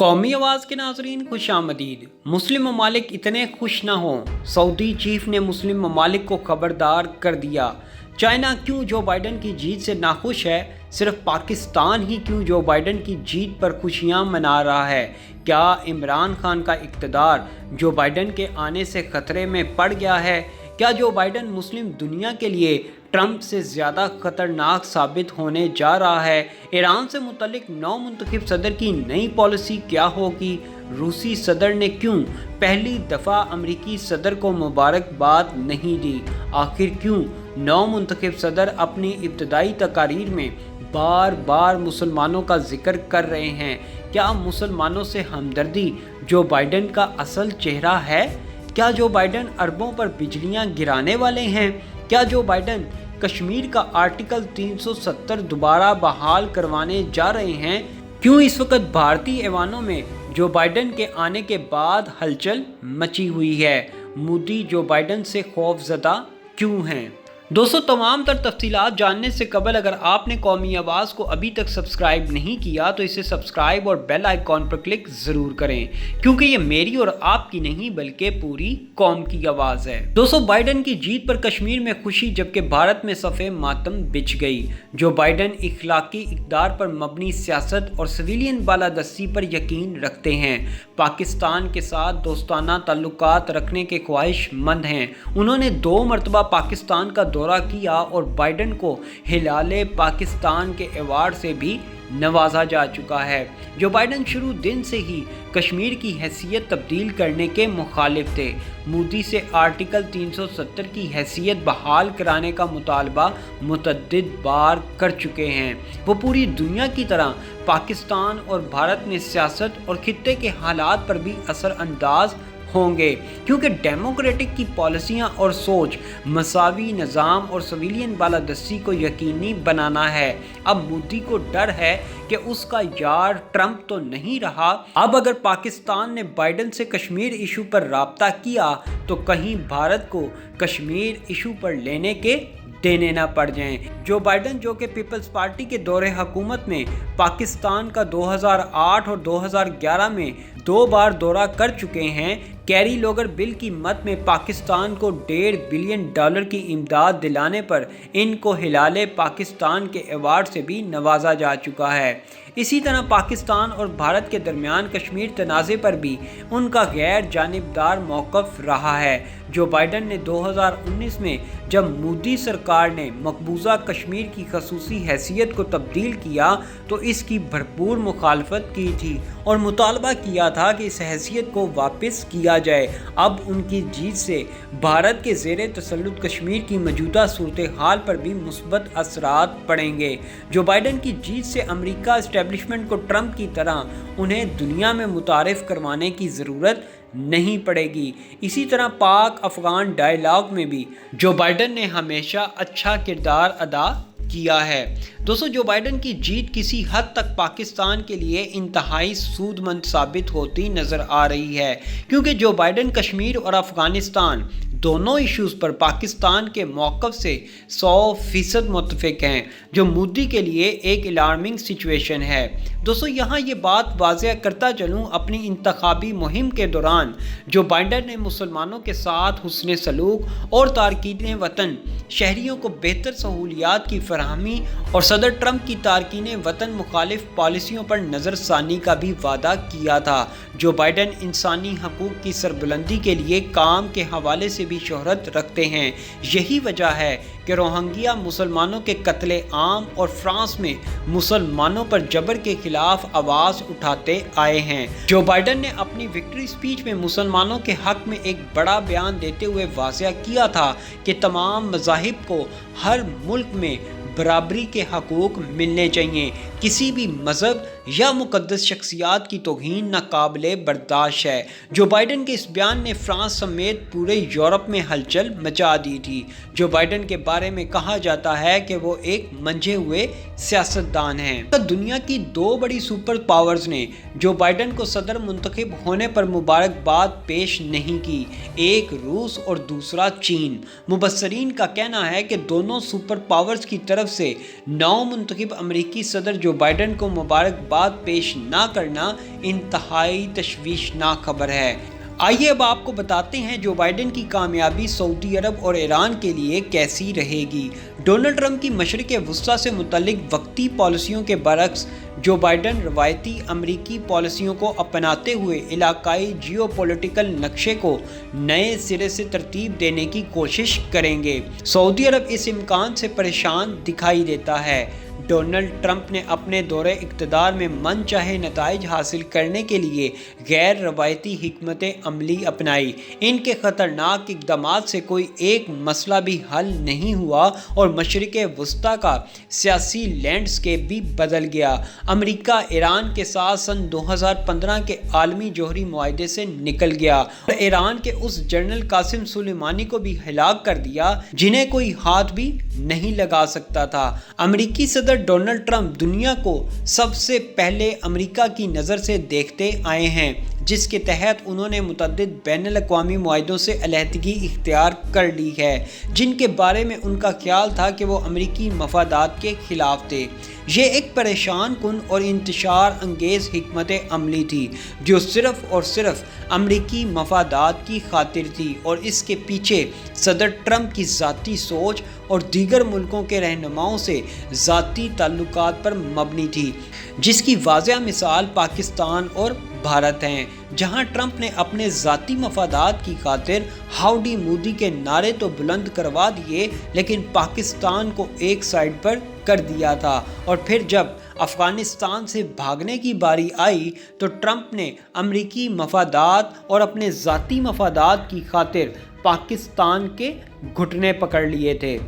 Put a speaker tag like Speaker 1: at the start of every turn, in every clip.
Speaker 1: कौमी आवाज़ के नाज़रीन खुश आमदीद। मुस्लिम ममालिक इतने खुश ना हों, सऊदी चीफ ने मुस्लिम ममालिक को खबरदार कर दिया। चाइना क्यों जो बाइडन की जीत से नाखुश है? सिर्फ पाकिस्तान ही क्यों जो बाइडन की जीत पर खुशियां मना रहा है? क्या इमरान खान का इक़्तिदार जो बाइडन के आने से ख़तरे में पड़ गया है? क्या जो बाइडन मुस्लिम दुनिया के लिए ट्रंप से ज़्यादा ख़तरनाक साबित होने जा रहा है? ईरान से मुतल्लिक नौ मुंतखब सदर की नई पॉलिसी क्या होगी? रूसी सदर ने क्यों पहली दफ़ा अमरीकी सदर को मुबारकबाद नहीं दी? आखिर क्यों नौ मुंतखब सदर अपनी इब्तदाई तकारीर में बार बार मुसलमानों का जिक्र कर रहे हैं? क्या मुसलमानों से हमदर्दी जो बाइडन का असल चेहरा है? क्या जो बाइडन अरबों पर बिजलियां गिराने वाले हैं? क्या जो बाइडन कश्मीर का आर्टिकल 370 दोबारा बहाल करवाने जा रहे हैं? क्यों इस वक्त भारतीय ऐवानों में जो बाइडन के आने के बाद हलचल मची हुई है? मोदी जो बाइडन से खौफजदा क्यों हैं? दोस्तों, तमाम तर तफसीलात जानने से कबल अगर आपने कौमी आवाज़ को अभी तक सब्सक्राइब नहीं किया तो इसे सब्सक्राइब और बेल आइकॉन पर क्लिक ज़रूर करें, क्योंकि ये मेरी और आपकी नहीं बल्कि पूरी कौम की आवाज़ है। दोस्तों, बाइडन की जीत पर कश्मीर में खुशी जबकि भारत में सफ़े मातम बिछ गई। जो बाइडन इखलाकी इक़्तिदार पर मबनी सियासत और सिविलियन बालादस्ती पर यकीन रखते हैं, पाकिस्तान के साथ दोस्ताना ताल्लुकात रखने के ख्वाहिशमंद हैं। उन्होंने 2 मरतबा पाकिस्तान का दौरा किया और बाइडन को हिलाले पाकिस्तान के अवार्ड से भी नवाजा जा चुका है। जो बाइडन शुरू दिन से ही कश्मीर की हैसियत तब्दील करने के मुखालिफ थे। मोदी से आर्टिकल 370 की हैसियत बहाल कराने का मुतालबा मुतअद्दिद बार कर चुके हैं। वो पूरी दुनिया की तरह पाकिस्तान और भारत में सियासत और खित्ते के हालात पर भी असर अंदाज होंगे, क्योंकि डेमोक्रेटिक की पॉलिसियां और सोच मसावी निज़ाम और सिविलियन बालादस्ती को यकीनी बनाना है। अब मोदी को डर है कि उसका यार ट्रंप तो नहीं रहा। अब अगर पाकिस्तान ने बाइडन से कश्मीर इशू पर राब्ता किया तो कहीं भारत को कश्मीर इशू पर लेने के देने ना पड़ जाएं। जो बाइडन जो कि पीपल्स पार्टी के दौरे हुकूमत में पाकिस्तान का 2008 और 2011 में 2 बार दौरा कर चुके हैं, कैरी लोगर बिल की मद में पाकिस्तान को $1.5 बिलियन की इमदाद दिलाने पर इनको हिलाले पाकिस्तान के अवार्ड से भी नवाजा जा चुका है। इसी तरह पाकिस्तान और भारत के दरमियान कश्मीर तनाज़े पर भी उनका गैर जानिबदार मौक़िफ़ रहा है। जो बाइडन ने 2019 में जब मोदी सरकार ने मकबूजा कश्मीर की खसूसी हैसियत को तब्दील किया तो इसकी भरपूर मुखालफत की थी और मुतालबा किया था कि इस हैसियत को वापस किया जाए। अब उनकी जीत से भारत के ज़ेरे तसल्लुत कश्मीर की मौजूदा सूरत हाल पर भी मुस्बत असरात पड़ेंगे। जो बाइडन की जीत से अमेरिका एस्टेब्लिशमेंट को ट्रंप की तरह उन्हें दुनिया में मुतारिफ करवाने की ज़रूरत नहीं पड़ेगी। इसी तरह पाक अफ़गान डायलॉग में भी जो बाइडन ने हमेशा अच्छा किरदार अदा किया है। दोस्तों, जो बाइडन की जीत किसी हद तक पाकिस्तान के लिए इंतहाई सूदमंद साबित होती नज़र आ रही है, क्योंकि जो बाइडन कश्मीर और अफ़गानिस्तान दोनों इश्यूज़ पर पाकिस्तान के मौक़िफ़ से 100% मुत्तफ़िक हैं, जो मोदी के लिए एक अलार्मिंग सिचुएशन है। दोस्तों, यहाँ ये बात वाज़ेह करता चलूँ, अपनी इंतखाबी मुहिम के दौरान जो बाइडन ने मुसलमानों के साथ हुस्न सलूक और तारकीन वतन शहरियों को बेहतर सहूलियात की फराहमी और सदर ट्रंप की तारकीन वतन मुखालिफ पॉलिसियों पर नज़रसानी का भी वादा किया था। जो बाइडन इंसानी हकूक़ की सरबुलंदी के लिए काम के हवाले से भी शोहरत रखते हैं। यही वजह है कि रोहिंग्या मुसलमानों के कत्ले आम और फ्रांस में मुसलमानों पर जबर के खिलाफ आवाज़ उठाते आए हैं। जो बाइडन ने अपनी विक्ट्री स्पीच में मुसलमानों के हक में एक बड़ा बयान देते हुए वाज़ेह किया था कि तमाम मज़ाहिब को हर मुल्क में बराबरी के हकूक़ मिलने चाहिए। किसी भी मज़हब या मुक़द्दस शख्सियात की तौहीन नाकाबिले बर्दाश्त है। जो बाइडन के इस बयान ने फ्रांस समेत पूरे यूरोप में हलचल मचा दी थी। जो बाइडन के बारे में कहा जाता है कि वो एक मंझे हुए सियासतदान हैं। तो दुनिया की 2 बड़ी सुपर पावर्स ने जो बाइडन को सदर मुंतखब होने पर मुबारकबाद पेश नहीं की, एक रूस और दूसरा चीन। मुबस्सरीन का कहना है कि दोनों सुपर पावर्स की तरफ से 9 मुंतखब अमरीकी सदर जो जो बाइडन को मुबारकबाद पेश ना करना इंतहाई तशवीशनाक खबर है। आइए अब आपको बताते हैं जो बाइडन की कामयाबी सऊदी अरब और ईरान के लिए कैसी रहेगी। डोनाल्ड ट्रंप की मशरिक़ वस्ता से मुतल्लिक वक्ती पॉलिसियों के बरक्स जो बाइडन रवायती अमरीकी पॉलिसियों को अपनाते हुए इलाकाई जियोपॉलिटिकल नक्शे को नए सिरे से तरतीब देने की कोशिश करेंगे। सऊदी अरब इस इम्कान से परेशान दिखाई देता है। डोनाल्ड ट्रंप ने अपने दौरे इक़्तिदार में मनचाहे नताइज हासिल करने के लिए गैर रवायती हिकमत अमली अपनाई। इनके ख़तरनाक इक़दामात से कोई एक मसला भी हल नहीं हुआ और मशरिक़ वस्ता का सियासी लैंडस्केप भी बदल गया। अमेरिका ईरान के साथ सन 2015 के आलमी जौहरी मुआहदे से निकल गया और ईरान के उस जनरल कासिम सुलेमानी को भी हलाक कर दिया जिन्हें कोई हाथ भी नहीं लगा सकता था। अमेरिकी सदर डोनाल्ड ट्रंप दुनिया को सबसे पहले अमेरिका की नज़र से देखते आए हैं, जिसके तहत उन्होंने मुतअद्दिद बैनुल-अक़वामी मुआहदों से अलहदगी इख्तियार कर ली है जिनके बारे में उनका ख्याल था कि वो अमेरिकी मफादात के खिलाफ थे। ये एक परेशान कुन और इंतशार अंगेज़ हिकमत अमली थी जो सिर्फ़ और सिर्फ अमेरिकी मफादात की खातिर थी और इसके पीछे सदर ट्रंप की ज़ाती सोच और दीगर मुल्कों के रहनुमाओं से ज़ाती ताल्लुकात पर मबनी थी, जिसकी वाज़ह मिसाल पाकिस्तान और भारत हैं, जहां ट्रंप ने अपने ज़ाती मफादात की खातिर हाउडी मोदी के नारे तो बुलंद करवा दिए लेकिन पाकिस्तान को एक साइड पर कर दिया था और फिर जब अफ़गानिस्तान से भागने की बारी आई तो ट्रंप ने अमरीकी मफादात और अपने ज़ाती मफादात की खातिर पाकिस्तान के घुटने पकड़ लिए थे।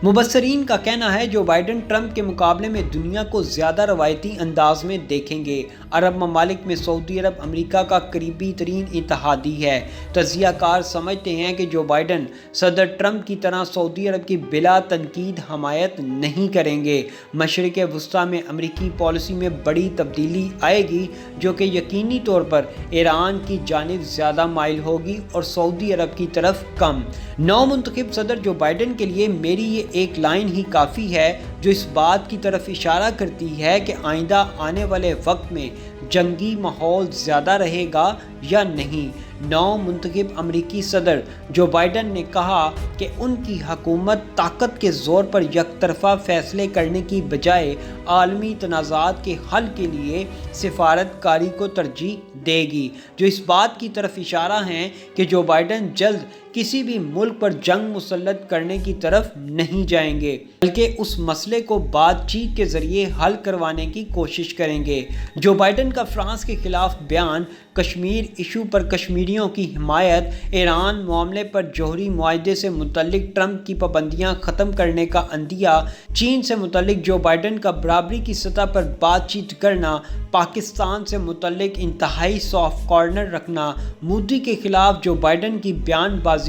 Speaker 1: मुबस्सरीन का कहना है जो बाइडन ट्रंप के मुकाबले में दुनिया को ज़्यादा रवायती अंदाज में देखेंगे। अरब ममालिक में सऊदी अरब अमेरिका का करीबी तरीन इत्तेहादी है। तज्ज़ियाकार समझते हैं कि जो बाइडन सदर ट्रंप की तरह सऊदी अरब की बिला तनकीद हमायत नहीं करेंगे। मशरिक़ वस्ता में अमरीकी पॉलिसी में बड़ी तब्दीली आएगी जो कि यकीनी तौर पर ईरान की जानिब ज़्यादा माइल होगी और सऊदी अरब की तरफ कम। नौमुंतखब सदर जो बाइडन के लिए मेरी ये एक लाइन ही काफ़ी है जो इस बात की तरफ इशारा करती है कि आइंदा आने वाले वक्त में जंगी माहौल ज़्यादा रहेगा या नहीं। नौमुंतखब अमरीकी सदर जो बाइडन ने कहा कि उनकी हुकूमत ताकत के ज़ोर पर यकतरफ़ा फ़ैसले करने की बजाय आलमी तनाज़ात के हल के लिए सिफारतकारी को तरजीह देगी, जो इस बात की तरफ इशारा है कि जो बाइडन जल्द किसी भी मुल्क पर जंग मुसल्लत करने की तरफ नहीं जाएंगे बल्कि उस मसले को बातचीत के ज़रिए हल करवाने की कोशिश करेंगे। जो बाइडन का फ्रांस के ख़िलाफ़ बयान, कश्मीर इशू पर कश्मीरियों की हिमायत, ईरान मामले पर जौहरी मुआहदे से मुतल्लिक ट्रंप की पाबंदियां ख़त्म करने का अंदिया, चीन से मुतल्लिक जो बाइडन का बराबरी की सतह पर बातचीत करना, पाकिस्तान से मुतल्लिक इंतहाई सॉफ्ट कॉर्नर रखना, मोदी के ख़िलाफ़ जो बाइडन की बयानबाजी,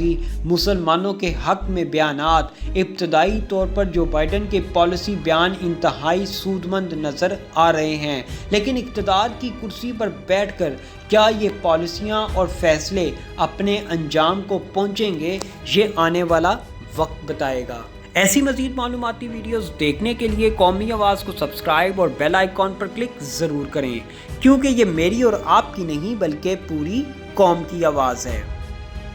Speaker 1: मुसलमानों के हक़ में बयानात, इब्तदाई तौर पर जो बाइडन के पॉलिसी बयान इंतहाई सूदमंद नज़र आ रहे हैं, लेकिन इक़्तिदार की कुर्सी पर बैठकर क्या ये पॉलिसियाँ और फ़ैसले अपने अंजाम को पहुँचेंगे, ये आने वाला वक्त बताएगा। ऐसी मज़ीद मालूमाती वीडियोज़ देखने के लिए कौमी आवाज़ को सब्सक्राइब और बेल आइकॉन पर क्लिक ज़रूर करें, क्योंकि ये मेरी और आपकी नहीं बल्कि पूरी कौम की आवाज़ है।